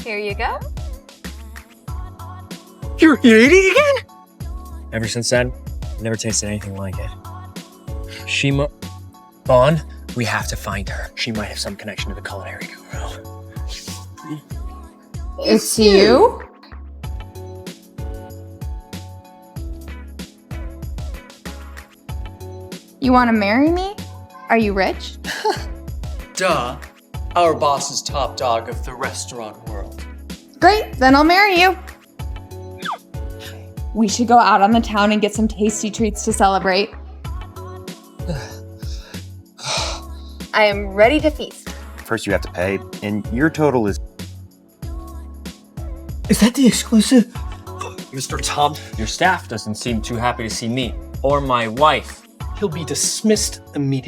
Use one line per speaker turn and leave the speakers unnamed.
Here you go.
You're eating again?
Ever since then, I've never tasted anything like it. Shima... Vaughn, we have to find her. She might have some connection to the culinary guru.
It's you? You want to marry me? Are you rich?
Duh. Our boss is top dog of the restaurant world.
Great, then I'll marry you. We should go out on the town and get some tasty treats to celebrate. I am ready to feast.
First you have to pay, and your total is...
Is that the exclusive?
Mr. Tom, your staff doesn't seem too happy to see me or my wife.
He'll be dismissed immediately.